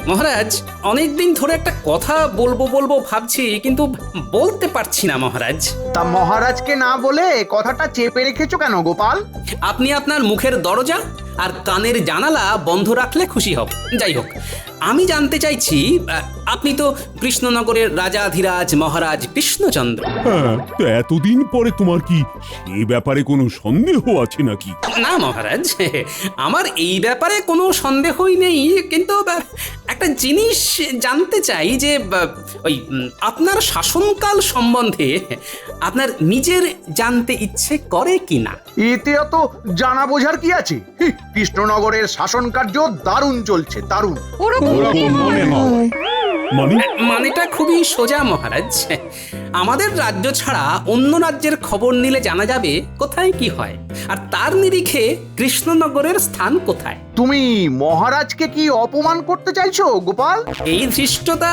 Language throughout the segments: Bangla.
মহারাজ, অনেকদিন ধরে একটা কথা বলবো বলবো ভাবছি, কিন্তু বলতে পারছি না মহারাজ। তা মহারাজকে না বলে কথাটা চেপে রেখেছো কেন গোপাল? আপনি আপনার মুখের দরজা আর কানের জানালা বন্ধ রাখলে খুশি হব। যাই হোক, আমি জানতে চাইছি, আপনি তো কৃষ্ণনগরের রাজাধিরাজ মহারাজ কৃষ্ণচন্দ্র। হ্যাঁ, তো এতদিন পরে তোমার কি সে ব্যাপারে কোনো সন্দেহ আছে নাকি? না মহারাজ, আমার এই ব্যাপারে কোনো সন্দেহই নেই, কিন্তু একটা জিনিস জানতে চাই যে আপনার শাসনকাল সম্বন্ধে আপনার নিজের জানতে ইচ্ছে করে কিনা। এতে অত জানা বোঝার কি আছে? কৃষ্ণনগরের শাসন কার্য দারুণ চলছে, দারুণ। ওরকম মনে হয়। মানে মানেটা খুবই সোজা মহারাজ। আমাদের রাজ্য ছাড়া অন্য রাজ্যের খবর নিলে জানা যাবে কোথায় কি হয়, আর তার নিরিখে কৃষ্ণনগরের স্থান কোথায়। তুমি মহারাজকে কি অপমান করতে চাইছো গোপাল? এই ধৃষ্টতা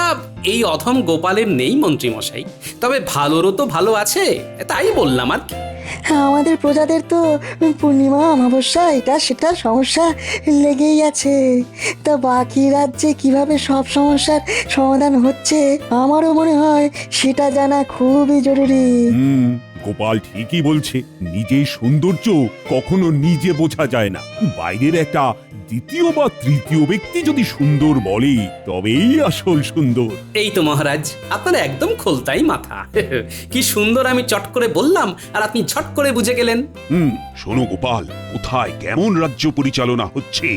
এই অধম গোপালের নেই মন্ত্রী মশাই, তবে ভালোরও তো ভালো আছে, তাই বললাম আর কি। আমাদের প্রজাদের তো পূর্ণিমা অমাবস্যা এটা সেটা সমস্যা লেগেই আছে। তা বাকি রাজ্যে কিভাবে সব সমস্যার সমাধান হচ্ছে আমারও মনে হয় সেটা জানা খুবই জরুরি। গোপাল ঠিকই বলছে, নিজের সৌন্দর্য কখনো নিজে বোঝা যায় না। বাইরের একটা দ্বিতীয় বা তৃতীয় ব্যক্তি যদি সুন্দর বলে তবেই আসল সুন্দর। এই তো মহারাজ, আপনার একদম খোলতাই মাথা। কি সুন্দর আমি চট করে বললাম আর আপনি ছট করে বুঝে গেলেন। শোনো গোপাল, কোথায় কেমন রাজ্য পরিচালনা হচ্ছে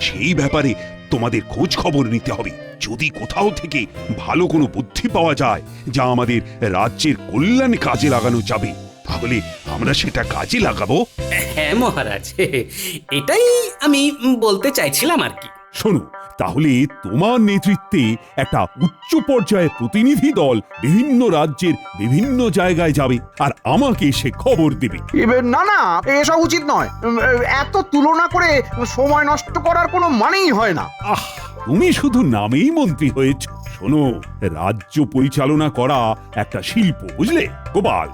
সেই ব্যাপারে তোমাদের খোঁজ খবর নিতে হবে। যদি কোথাও থেকে ভালো কোনো বুদ্ধি পাওয়া যায় যা আমাদের রাজ্যের কল্যাণে কাজে লাগানো যাবে, তাহলে আমরা সেটা কাজে লাগাবো। হ্যাঁ মহারাজ, এটাই আমি বলতে চাইছিলাম আর কি। শোনো, তাহলে তোমার নেতৃত্বে একটা উচ্চ পর্যায়ের প্রতিনিধি দল বিভিন্ন রাজ্যের বিভিন্ন জায়গায় যাবে আর আমাকে সে খবর দেবে। না না, এসব উচিত নয়। এত তুলনা করে সময় নষ্ট করার কোনো মানেই হয় না। আহ, তুমি শুধু নামেই মন্ত্রী হয়েছ। শোনো, রাজ্য পরিচালনা করা একটা শিল্প, বুঝলে গোপাল?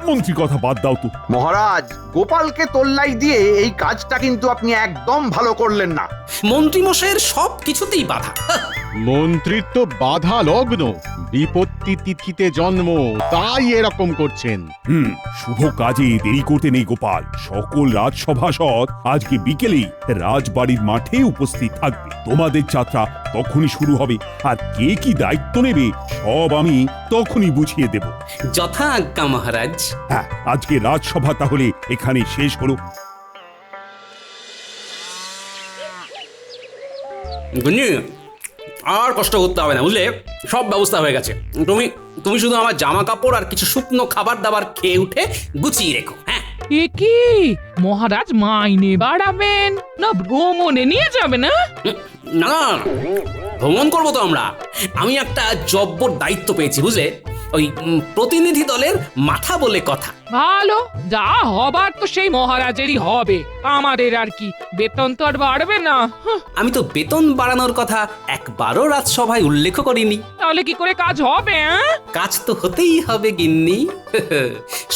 মন্ত্রী কথা বাদ দাও তো। মহারাজ, গোপালকে তোল্লাই দিয়ে এই কাজটা কিন্তু আপনি একদম ভালো করলেন না। মন্ত্রী মশাইয়ের সব কিছুতেই বাধা। মন্ত্রিত্ব বাধা লগ্ন, বিপত্তি তিথিতে জন্ম, তাই এরকম করছেন। শুভ কাজে দেরি করতে নেই গোপাল। সকল রাজসভাসদ আজকে বিকেলেই রাজবাড়ির মাঠে উপস্থিত থাকবে। তোমাদের যাত্রা তখনই শুরু হবে, আর কে কি দায়িত্ব নেবে সব আমি তখনই বুঝিয়ে দেব। যথা আজ্ঞা মহারাজ। হ্যাঁ, আজকে রাজসভা তাহলে এখানে শেষ হলো। গুঞ্জি, আর কষ্ট করতে হবে না, বুঝলে? সব ব্যবস্থা হয়ে গেছে। তুমি তুমি শুধু আমার জামা কাপড় আর কিছু শুকনো খাবার দাবার খেয়ে উঠে গুছিয়ে রেখো। হ্যাঁ, এ কি মহারাজ মাইনে বাড়াবেন না ভ্রমণে নিয়ে যাবেন? না না, ভ্রমণ করবো তো আমরা। আমি একটা জব্বর দায়িত্ব পেয়েছি, বুঝলে? ওই প্রতিনিধি দলের মাথা বলে কথা। ভালো, যা হবার তো সেই মহারাজেরই হবে, আমাদের আর কি। বেতন তো আর বাড়বে না। আমি তো বেতন বাড়ানোর কথা একবারও রাজসভায় উল্লেখ করিনি। তাহলে কি করে কাজ হবে? কাজ তো হতেই হবে গিন্নি।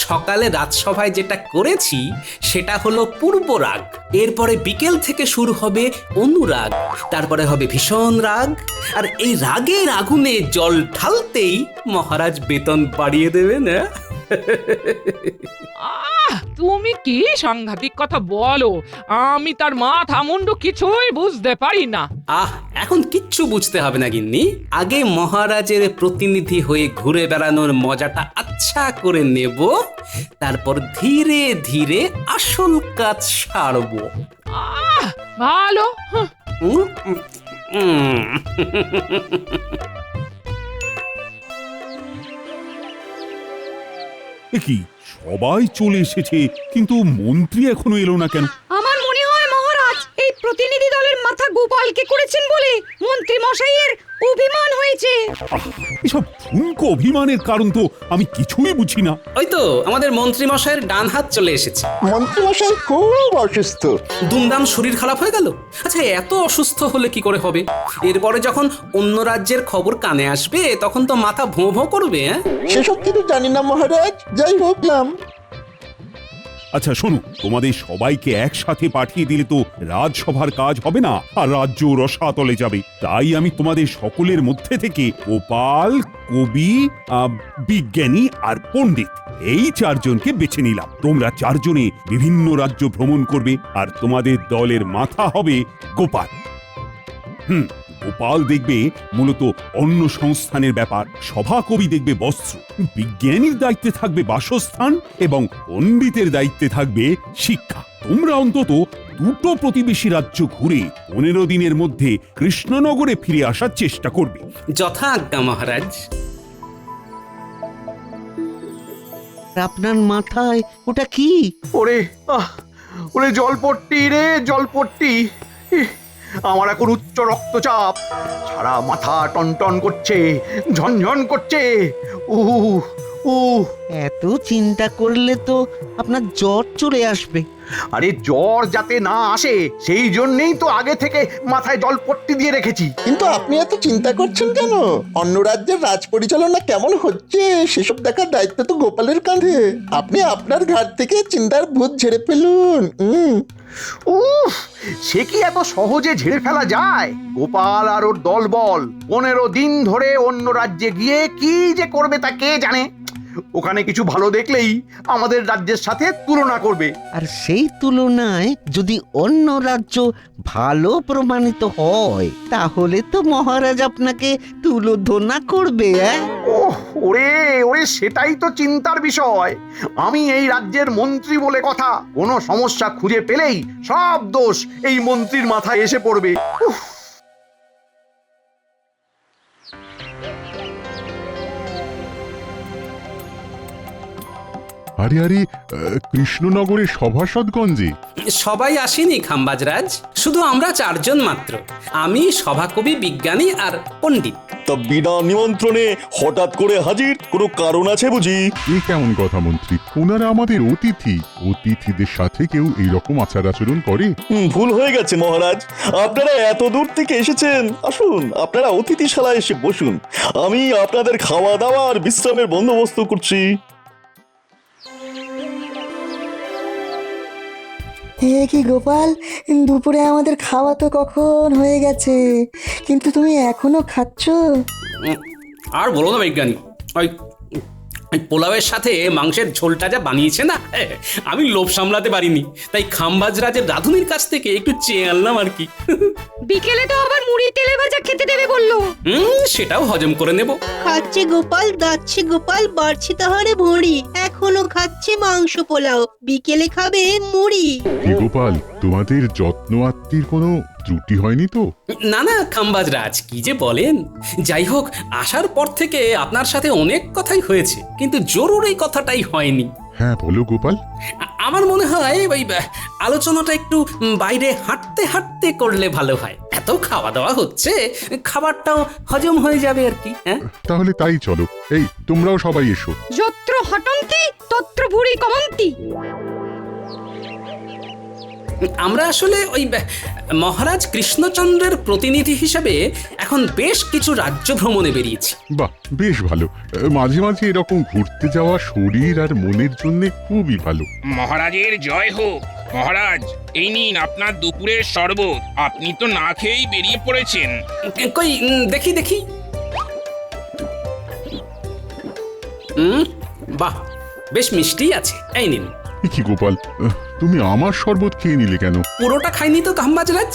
সকালে রাজসভায় যেটা করেছি সেটা হলো পূর্বরাগ, এরপরে বিকেল থেকে শুরু হবে অনুরাগ, তারপরে হবে ভীষণ রাগ, আর এই রাগের আগুনে জল ঢালতেই মহারাজ বেতন বাড়িয়ে দেবেন। তুমি কি সাংঘাতিক কথা বলো! আমি তার মাথা মুন্ডু কিছুই বুঝতে পারি না। এখন কিচ্ছু বুঝতে হবে না গিন্নি। আগে মহারাজের প্রতিনিধি হয়ে ঘুরে বেড়ানোর মজাটা আচ্ছা করে নেব, তারপর ধীরে ধীরে আসল কাজ সারবো। ভালো। কি সবাই চলে এসেছে, কিন্তু মন্ত্রী এখনো এলো না কেন? আমার মনে হয় মহারাজ এই প্রতিনিধি দলের মাথা গোপালকে করেছেন বলে মন্ত্রী মশাইয়ের অভিমান হয়েছে। এসব ঠুনকো অভিমানের কারণ তো আমি কিছুই বুঝি না। ওই তো আমাদের মন্ত্রী মশাইয়ের ডান হাত চলে এসেছে। মন্ত্রীমশাই খুব অসুস্থ। দুমদাম শরীর খারাপ হয়ে গেল। আচ্ছা, এত অসুস্থ হলে কি করে হবে? এরপরে যখন অন্য রাজ্যের খবর কানে আসবে তখন তো মাথা ভোঁ ভোঁ করবে। সেসব কিছু জানি না মহারাজ, যাই হোক নাম। আচ্ছা শোনো, তোমাদের সবাইকে একসাথে পাঠিয়ে দিলে তো রাজসভার কাজ হবে না, আর রাজ্য রসাতলে যাবে। তাই আমি তোমাদের সকলের মধ্যে থেকে গোপাল, কবি, বিজ্ঞানী আর পণ্ডিত এই চারজনকে বেছে নিলাম। তোমরা চারজনে বিভিন্ন রাজ্য ভ্রমণ করবে, আর তোমাদের দলের মাথা হবে গোপাল। গোপাল দেখবে মূলত অন্ন সংস্থানের ব্যাপার, সভাকবি দেখবে বস্ত্র, বিজ্ঞানীর দায়িত্বে থাকবে বাসস্থান এবং পণ্ডিতের দায়িত্বে থাকবে শিক্ষা। তোমরা অন্তত দুটো প্রতিবেশী রাজ্য ঘুরে 15 দিনের মধ্যে কৃষ্ণনগরে ফিরে আসার চেষ্টা করবে। যথা আজ্ঞা মহারাজ। আপনার মাথায় ওটা কি? ওরে ওরে জলপট্টি রে জলপট্টি, ইহ, আমার এখন উচ্চ রক্তচাপ, সারা মাথা টনটন করছে, ঝনঝন করছে। এত চিন্তা করলে তো আপনার জ্বর চলে আসবে। আরে জ্বর যাতে না আসে সেই জন্যই তো আগে থেকে মাথায় জলপট্টি দিয়ে রেখেছি। কিন্তু আপনি এত চিন্তা করছেন কেন? অন্য রাজ্যের রাজ পরিচালনা কেমন হচ্ছে সেসব দেখার দায়িত্ব তো গোপালের কাঁধে। আপনি আপনার ঘাট থেকে চিন্তার ভূত ঝেড়ে ফেলুন। উফ, সে কি এত সহজে ঝেড়ে ফেলা যায়? গোপাল আর ওর দলবল 15 দিন ধরে অন্য রাজ্যে গিয়ে কি যে করবে তা কে জানে। ওখানে কিছু ভালো দেখলেই আমাদের রাজ্যের সাথে তুলনা করবে। আর সেই তুলনায় যদি অন্য রাজ্য ভালো প্রমাণিত হয় তাহলে তো মহারাজ আপনাকে তুলোধনা করবে। ওরে ওরে, সেটাই তো চিন্তার বিষয়। আমি এই রাজ্যের মন্ত্রী বলে কথা, কোনো সমস্যা খুঁজে পেলেই সব দোষ এই মন্ত্রীর মাথায় এসে পড়বে। উফ। আরে আরে, কৃষ্ণনগরের সভাসদগঞ্জে সবাই আসেনি খাম্বাজরাজ, শুধু আমরা চারজন মাত্র। আমি, সভাকবি, বিজ্ঞানী আর পণ্ডিত। তা বিনা নিমন্ত্রণে হঠাৎ করে হাজির, কোনো কারণ আছে বুঝি? এ কেমন কথা মন্ত্রী? ওনারা আমাদের অতিথি, অতিথিদের সাথে কেউ এইরকম আচার আচরণ করে? ভুল হয়ে গেছে মহারাজ, আপনারা এত দূর থেকে এসেছেন, আসুন আপনারা অতিথিশালায় এসে বসুন, আমি আপনাদের খাওয়া দাওয়া আর বিশ্রামের বন্দোবস্ত করছি। এ কি গোপাল, দুপুরে আমাদের খাওয়া তো কখন হয়ে গেছে, কিন্তু তুমি এখনো খাচ্ছ? আর বলো না বিজ্ঞানী, ওই পোলাওয়ের সাথে মাংসের ঝোলটা যা বানিয়েছে না, আমি লোভ সামলাতে পারিনি, তাই খাম্বাজরাজের রাঁধুনির কাছ থেকে একটু চেয়ে আনলাম আর কি। বিকেলে তো আবার মুড়ি তেলে ভাজা খেতে দেবে বললো। সেটাও হজম করে নেব। খাচ্ছে গোপাল, দাচ্ছে গোপাল, বাড়ছে তাহারে ভুঁড়ি, এখনো খাচ্ছে মাংস পোলাও, বিকেলে খাবে মুড়ি। কি গোপাল, তোমাদের যত্ন আত্মীর কোনো ত্রুটি হয়নি তো? না না খাম্বাজরাজ, কি যে বলেন। যাই হোক, আসার পর থেকে আপনার সাথে অনেক কথাই হয়েছে, কিন্তু জরুরি কথাটাই হয়নি। হ্যাঁ বলো গোপাল। আমার মনে হয় ওই আলোচনাটা একটু বাইরে হাঁটতে হাঁটতে করলে ভালো হয়। এত খাওয়া দাওয়া হচ্ছে, খাবারটাও হজম হয়ে যাবে আর কি। হ্যাঁ তাহলে তাই চলো, এই তোমরাও সবাই এসো। যত্র হটন্তি তত্র ভুঁড়ি কমন্তি। আমরা আসলে ওই মহারাজ কৃষ্ণচন্দ্রের প্রতিনিধি হিসেবে এখন বেশ কিছু রাজ্য ভ্রমণে বেরিয়েছি। বাহ, বেশ ভালো। মাঝে মাঝে এরকম ঘুরতে যাওয়া শরীর আর মনের জন্য খুবই ভালো। মহারাজের জয় হোক। মহারাজ, এই নিন আপনার দুপুরের শরবত, আপনি তো না খেয়েই বেরিয়ে পড়েছেন। কই দেখি দেখি। বাহ, বেশ মিষ্টি আছে, এই নিন। কি গোপাল, তুমি আমার শরবত খেয়ে নিলে কেন? পুরোটা খাইনি তো খাম্বাজরাজ,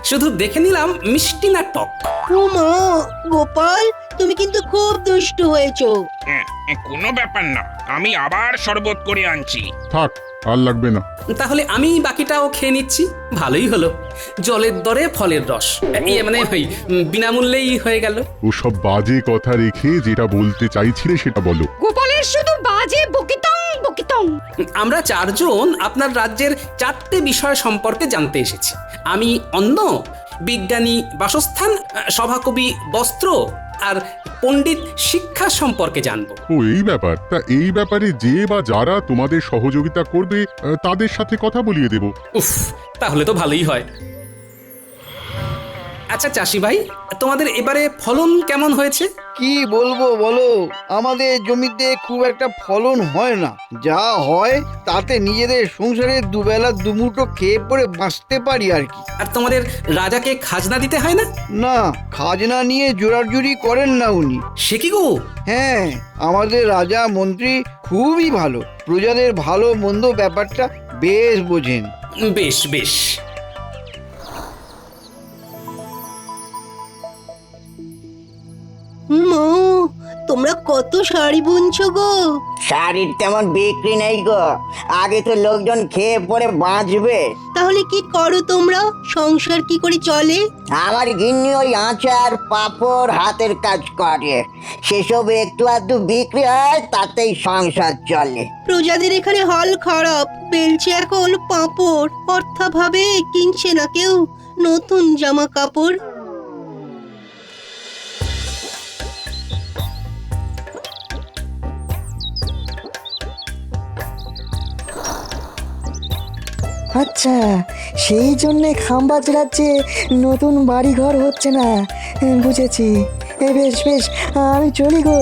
শুধু দেখে নিলাম মিষ্টি না টক। ও মা, গোপাল তুমি কিন্তু খুব দুষ্টু হয়েছো। কোনো ব্যাপার না, আমি আবার শরবত করে আনছি। থাক, আর লাগবে না। তাহলে আমি বাকিটাও খেয়ে নিচ্ছি, ভালোই হলো। জলের দরে ফলের রস, মানে ওই বিনামূল্যেই হয়ে গেল। ওসব বাজে কথা রেখে যেটা বলতে চাইছিলে সেটা বলো। গোপালের শুধু বাজে বকিতং বকিতং। আমরা চারজন আপনার রাজ্যের 4টে বিষয় সম্পর্কে জানতে এসেছি। আমি অন্ন, বিজ্ঞানী বাসস্থান, সভাকবি বস্ত্র আর পণ্ডিত শিক্ষা সম্পর্কে জানবো। ও এই ব্যাপার, তা এই ব্যাপারে যে বা যারা তোমাদের সহযোগিতা করবে তাদের সাথে কথা বলিয়ে দেব। উফ, তাহলে তো ভালোই হয়। আচ্ছা চাষি ভাই, তোমাদের এবারে ফলন কেমন হয়েছে? কি বলবো বলো, আমাদের জমিতে খুব একটা ফলন হয় না। যা হয় তাতে নিজেদের সংসারে দুবেলা দুমুঠো খেয়ে পরে বাঁচতে পারি আর কি। আর তোমাদের রাজাকে খাজনা দিতে হয় না? না, খাজনা নিয়ে জোরাজুরি করেন না উনি। সে কি গো? হ্যাঁ, আমাদের রাজা মন্ত্রী খুবই ভালো, প্রজাদের ভালো মন্দ ব্যাপারটা বেশ বোঝেন। বেশ বেশ। মা, তোমরা কত শাড়ি বুনছো গো? শাড়ির তেমন বিক্রি নেই গো, আগে তো লোকজন খেয়ে পরে বাঁচবে। তাহলে কি করো তোমরা? সংসার কি করে চলে? আমার গিন্নি ওই আচার পাঁপড় হাতের কাজ করে, সেসব একটু আধটু বিক্রি হয়, তাতেই সংসার চলে। প্রজাদের এখানে হাল খারাপ, বেলছে এখন পাঁপড়, অর্থাভাবে কিনছে না কেউ নতুন জামা কাপড়। আচ্ছা, সেই জন্যে খাম্বাজ রাজ্যে নতুন বাড়ি ঘর হচ্ছে না। বুঝেছি। বেশ বেশ, আমি চলি গো।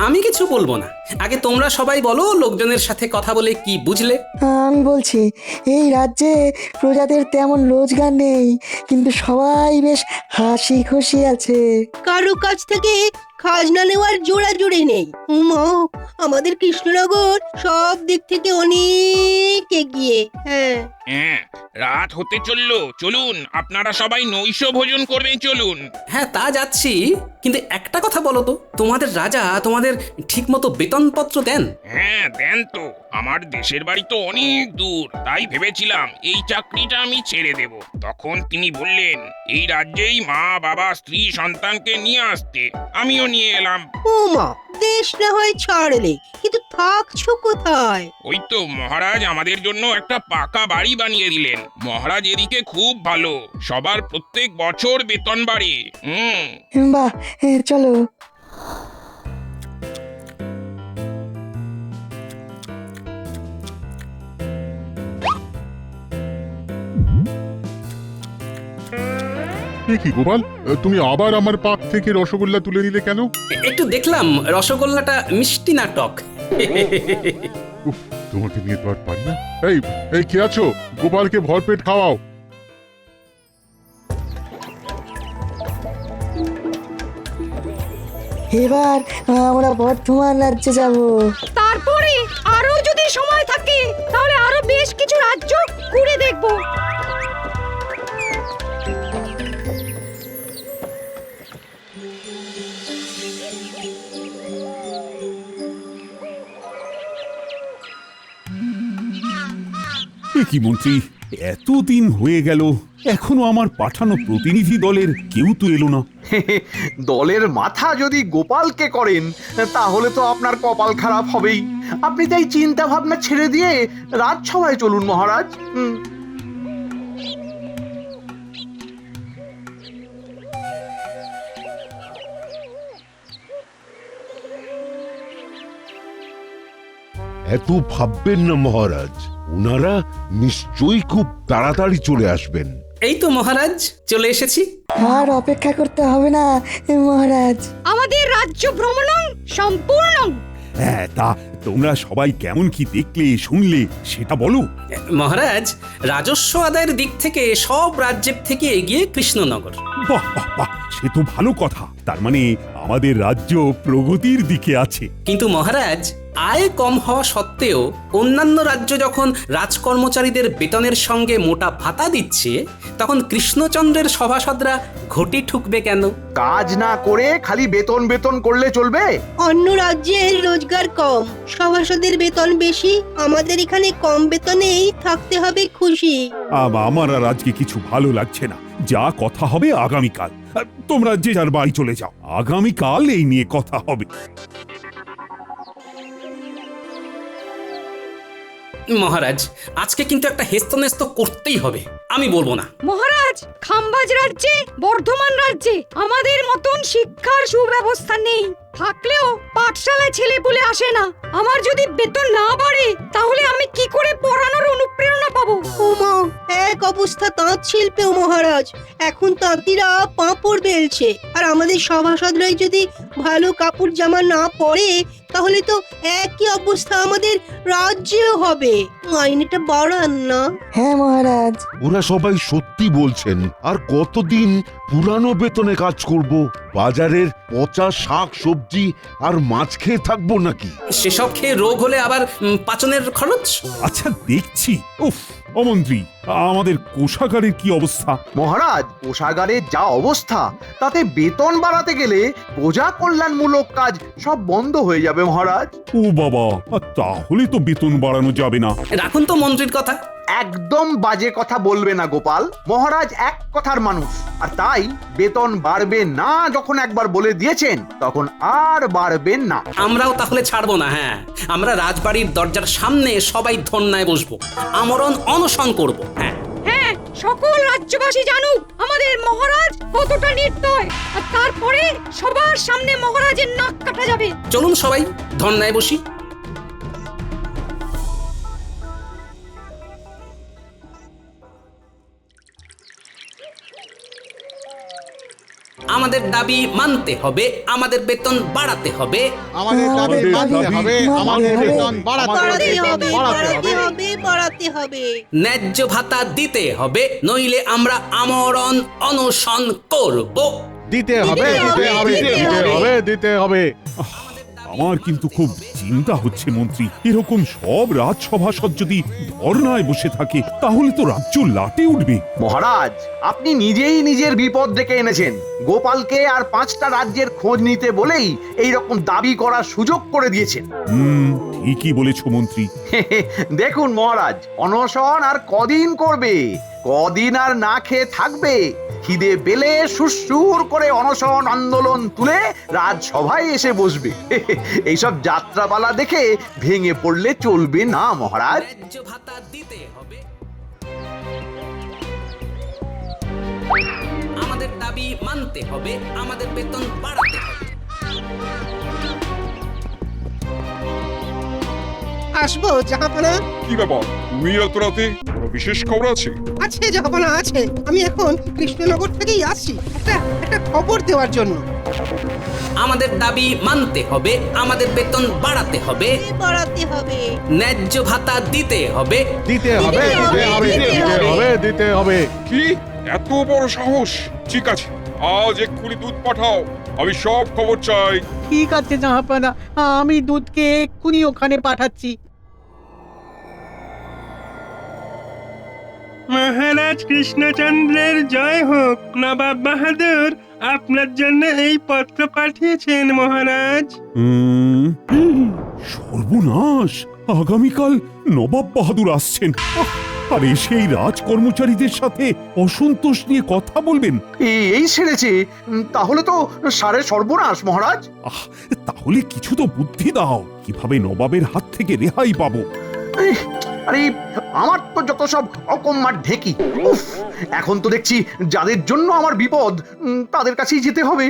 আমি কিছু বলবো না, আগে তোমরা সবাই বলো লোকজনের সাথে কথা বলে কি বুঝলে। আমি বলছি, এই রাজ্যে প্রজাদের তেমন রোজগার নেই, কিন্তু সবাই বেশ হাসি খুশি আছে। কারো কাছ থেকে খাজনা নেওয়ার জোড়াজুড়ি নেই। উমা, আমাদের কৃষ্ণনগর সব দিক থেকে অনেক এগিয়ে। হ্যাঁ হ্যাঁ, রাত হতে চললো, চলুন আপনারা সবাই নৈশ ভোজন করবেন, চলুন। হ্যাঁ, তা যাচ্ছি, কিন্তু একটা কথা বলো তো, তোমাদের রাজা তোমাদের ঠিক মতো বেতনপত্র দেন? হ্যাঁ দেন তো, আমার দেশের বাড়ি তো অনেক দূর, তাই ভেবেছিলাম এই চাকরিটা আমি ছেড়ে দেব। তখন তিনি বললেন এই রাজ্যেই মা বাবা স্ত্রী সন্তানকে নিয়ে আসতে, আমিও নিয়ে এলাম। উমা, দেশ না হয় ছাড়লে, কিন্তু থাকছো কোথায়? ওই তো মহারাজ আমাদের জন্য একটা পাকা বাড়ি বানিয়ে দিলেন। মহারাজ এদিকে খুব ভালো, সবার প্রত্যেক বছর বেতন বাড়ে। বাহ, চলো। কি গোপাল, তুমি আবার আমার পাক থেকে রসগোল্লা তুলে নিলে কেন? একটু দেখলাম রসগোল্লাটা মিষ্টি না টক। উফ, তোমাকে নিয়ে তো আর পারি না। এই এই কে আছো? গোপালকে ভরপেট খাওয়াও। এবার আমরা বর্ধমান রাজ্যে যাব। তারপরে আরো যদি সময় থাকে তাহলে আরো বেশ কিছু রাজ্য ঘুরে দেখবো। কি মন্ত্রী, এতদিন হয়ে গেল, এখনো আমার পাঠানো প্রতিনিধি দলের কেউ তো এলো না। দলের মাথা যদি গোপালকে করেন তাহলে তো আপনার কপাল খারাপ হবেই। আপনি তাই চিন্তা ভাবনা ছেড়ে দিয়ে রাজসভায় চলুন মহারাজ। এত ভাববেন না মহারাজ, ওনারা নিশ্চয়ই খুব তাড়াতাড়ি চলে আসবেন। এই তো মহারাজ চলে এসেছি। আর অপেক্ষা করতে হবে না মহারাজ। আমাদের রাজ্য ভ্রমণ সম্পূর্ণ। হ্যাঁ, তা তোমরা সবাই কেমন কি দেখলে শুনলে সেটা বলো। মহারাজ, রাজস্ব আদায়ের দিক থেকে সব রাজ্যের থেকে এগিয়ে কৃষ্ণনগর। বাহ বাহ বাহ, সে তো ভালো কথা। তার মানে আমাদের রাজ্য প্রগতির দিকে আছে। কিন্তু মহারাজ, আয় কম হওয়া সত্ত্বেও অন্যান্য রাজ্য যখন রাজকর্মচারীদের বেতনের সঙ্গে মোটা ভাতা দিচ্ছে, তখন কৃষ্ণচন্দ্রের সভাসদরা ঘটি ঠুকবে কেন? কাজ না করে খালি বেতন বেতন করলে চলবে? অন্য রাজ্যের রোজগার কম, সভাসদের বেতন বেশি, আমাদের এখানে কম বেতনেই থাকতে হবে খুশি। আমার আর আজকে কিছু ভালো লাগছে না। যা কথা হবে আগামীকাল। তোমরা যে যার বাড়ি চলে যাও, আগামীকাল এই নিয়ে কথা হবে। মহারাজ, আজকে কিন্তু একটা হেস্তনেস্ত করতেই হবে, আমি বলবো না। মহারাজ, খাম্বাজ রাজ্যে বর্ধমান রাজ্যে আমাদের মতন শিক্ষার সুব্যবস্থা নেই, থাকলেও পাঠশালায় ছেলেপুলে আসে না। আমার যদি বেতন না বাড়ে তাহলে আমি কি করে পড়ানোর অনুপ্রেরণা পাবো? ওমা, এক অবস্থা তাঁত শিল্পেও মহারাজ। এখন তাঁতিরা পাঁপড় বেলছে, আর আমাদের সভাসদরাই যদি ভালো কাপড় জামা না পরে তাহলে তো একই অবস্থা আমাদের রাজ্যেও হবে। মাইনেটা বাড়ান না। হ্যাঁ মহারাজ। ওরা সবাই সত্যি বলছেন। আর কতদিন পুরানো বেতনে কাজ করব? বাজারের পচা শাক সবজি আর মাছ খেয়ে থাকবো নাকি? সেসব খেয়ে রোগ হলে আবার পাচনের খরচ। আচ্ছা দেখছি। উফ, অমন্ত্রী, আমাদের কোষাগারের কি অবস্থা? মহারাজ, কোষাগারের যা অবস্থা তাতে বেতন বাড়াতে গেলে প্রজা কল্যাণমূলক কাজ সব বন্ধ হয়ে যাবে মহারাজ। ও বাবা, তাহলে তো বেতন বাড়ানো যাবে না। রাখুন তো মন্ত্রীর কথা। একদম বাজে কথা বলবে না গোপাল। মহারাজ এক কথার মানুষ, আর তাই বেতন বাড়বে না যখন একবার বলে দিয়েছেন তখন আর বাড়বেন না। আমরাও তাহলে ছাড়বো না। হ্যাঁ, আমরা রাজবাড়ির দরজার সামনে সবাই ধন্যায় বসবো, আমরণ অনশন করব। হ্যাঁ হ্যাঁ, সকল রাজ্যবাসী জানুক আমাদের মহারাজ কতটা নির্দয়, আর তারপরে সবার সামনে মহারাজের নাক কাটা যাবে। চলুন সবাই ধন্যায় বসি। আমাদের দাবি মানতে হবে, আমাদের বেতন বাড়াতে হবে। আমাদের দাবি মানতে হবে, আমাদের বেতন বাড়াতে হবে, বাড়াতে হবে। ন্যায্য ভাতা দিতে হবে, নইলে আমরা আমরণ অনশন করব। দিতে হবে, দিতে হবে, দিতে হবে, দিতে হবে। আমার কিন্তু খুব চিন্তা হচ্ছে মন্ত্রী। এরকম সব রাজসভাসদ যদি ধর্নায় বসে থাকে তাহলে তো রাজ্য লাটে উঠবে। মহারাজ, আপনি নিজেই নিজের বিপদ ডেকে এনেছেন। গোপালকে আর 5টা রাজ্যের খোঁজ নিতে বলেই এই রকম দাবি করার সুযোগ করে দিয়েছেন। ঠিকই বলেছ মন্ত্রী। দেখুন মহারাজ, অনশন আর কদিন করবে? কদিন আর না খেয়ে থাকবে? খিদে পেলে সুরসুর করে অনশন আন্দোলন তুলে রাজসভায় এসে বসবে। এইসব যাত্রাপালা দেখে ভেঙে পড়লে চলবে না মহারাজ। ভাতা দিতে হবে, আমাদের দাবি মানতে হবে, আমাদের বেতন বাড়াতে হবে। আসবো জাহাপনা। কি ব্যাপার, তুমি এত রাতে? কোনো বিশেষ খবর আছে? আছে জাহাপনা, আছে। আমি এখন কৃষ্ণনগর থেকেই আসছি একটা খবর দেওয়ার জন্য। আমাদের দাবি মানতে হবে, আমাদের বেতন বাড়াতে হবে, বাড়াতে হবে। ন্যায্য ভাতা দিতে হবে, দিতে হবে, দিতে হবে, দিতে হবে, দিতে হবে। কি এত বড় সাহস? ঠিক আছে, আজ এক্ষুনি দুধ পাঠাও, আমি সব খবর চাই। ঠিক আছে জাহাপনা, আমি দুধকে এক্ষুনি ওখানে পাঠাচ্ছি। মহারাজ কৃষ্ণচন্দ্রের জয় হোক। নবাব বাহাদুর আপনার জন্য এই পত্র পাঠিয়েছেন মহারাজ। সর্বনাশ, আগামীকাল নবাব বাহাদুর আসছেন। আর সেই রাজকর্মচারীদের সাথে অসন্তোষ নিয়ে কথা বলবেন। এই সেরেছে, তাহলে তো সারে সর্বনাশ মহারাজ। তাহলে কিছু তো বুদ্ধি দাও, কিভাবে নবাবের হাত থেকে রেহাই পাবো। আরে আমার তো যত সব অকম্মার ঢেকি। উফ, এখন তো দেখছি যাদের জন্য আমার বিপদ তাদের কাছেই যেতে হবে।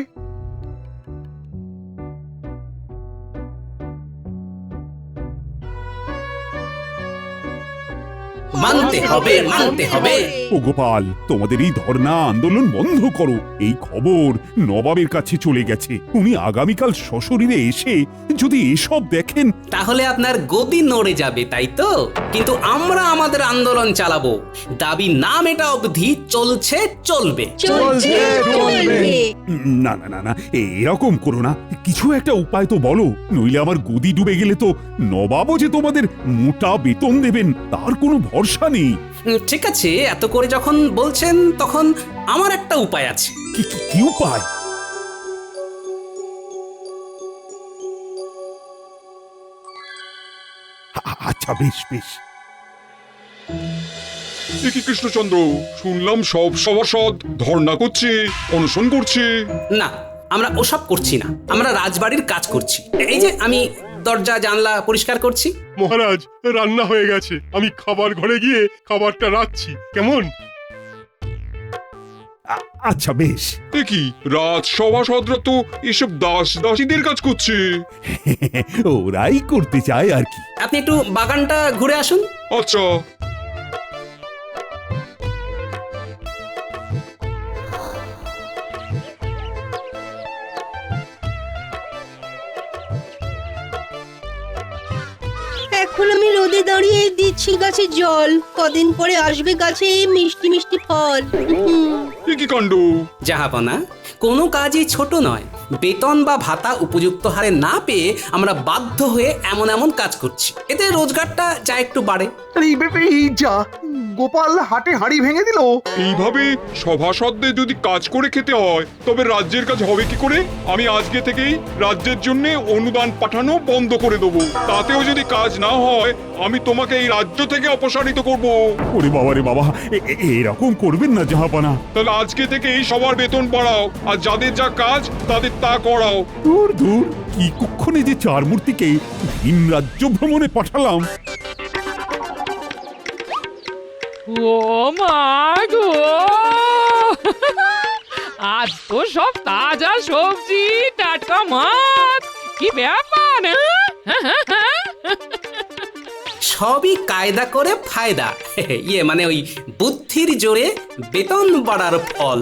মানতে হবে, মানতে হবে। ও গোপাল, তোমাদের এই ধর্ণা আন্দোলন বন্ধ করো। এই খবর নবাবের কাছে চলে গেছে। উনি আগামীকাল সশরীরে এসে যদি এসব দেখেন তাহলে আপনার গদি নড়ে যাবে, তাই তো? কিন্তু আমরা আমাদের আন্দোলন চালাবো, দাবি না মেটা অবধি চলছে, চলবে। না না না না, এরকম করো না। কিছু একটা উপায় তো বলো, নইলে আমার গদি ডুবে গেলে তো নবাবও যে তোমাদের মোটা বেতন দেবেন তার কোনো ভরসা নেই। ঠিক আছে, এত করে যখন বলছেন তখন আমার একটা উপায় আছে। কি উপায়? আচ্ছা, বেশ বেশ। কি কৃষ্ণচন্দ্র, শুনলাম সব সভাসদ ধর্ণা করছে, অনশন করছে। না, আমরা ওসব করছি না, আমরা রাজবাড়ির কাজ করছি। এই যে আমি দরজা জানলা পরিষ্কার করছি। মহারাজ, রান্না হয়ে গেছে, আমি খাবার ঘরে গিয়ে খাবারটা রাখছি, কেমন? আচ্ছা বেশ। এ কি রাজসভাসদরা তো এসব দাসীদের কাজ করছে। ওরাই করতে চায় আর কি। আপনি একটু বাগানটা ঘুরে আসুন। আচ্ছা। এখন আমি রোদে দাঁড়িয়ে দিচ্ছি গাছে জল, কদিন পরে আসবে গাছে মিষ্টি মিষ্টি ফল। এ কি কাণ্ড! জাহাপনা, কোনো কাজই ছোট নয়। বেতন বা ভাতা উপযুক্ত হারে না পেয়ে আমরা বাধ্য হয়ে এমন এমন কাজ করছি, এতে রোজগারটা যা একটু বাড়ে। এই যা, গোপাল হাটে হাঁড়ি ভেঙে দিল। এইভাবে সভাসদদের যদি কাজ করে খেতে হয় তবে রাজ্যের কাজ হবে কি করে? আমি আজকে থেকেই রাজ্যের জন্য অনুদান পাঠানো বন্ধ করে দেবো। তাতেও যদি কাজ না হয় আমি তোমাকে এই রাজ্য থেকে অপসারিত করব। ওরে বাবা রে বাবা, এরকম করবেন না জাহাপনা। তাহলে আজকে থেকে এই সবার বেতন বাড়াও, আর যাদের যা কাজ তাদের তা করাও। দূর দূর, কি কুক্ষণে যে চার মূর্তিকে ভিন রাজ্য ভ্রমণে পাঠালাম। ও মা গো, আজ তো সব তাজা সবজি, টাটকা মাছ, কি ব্যাপার! সবই কায়দা করে ফায়দা। ইয়ে মানে ওই বুদ্ধির জোরে বেতন বাড়ার ফল।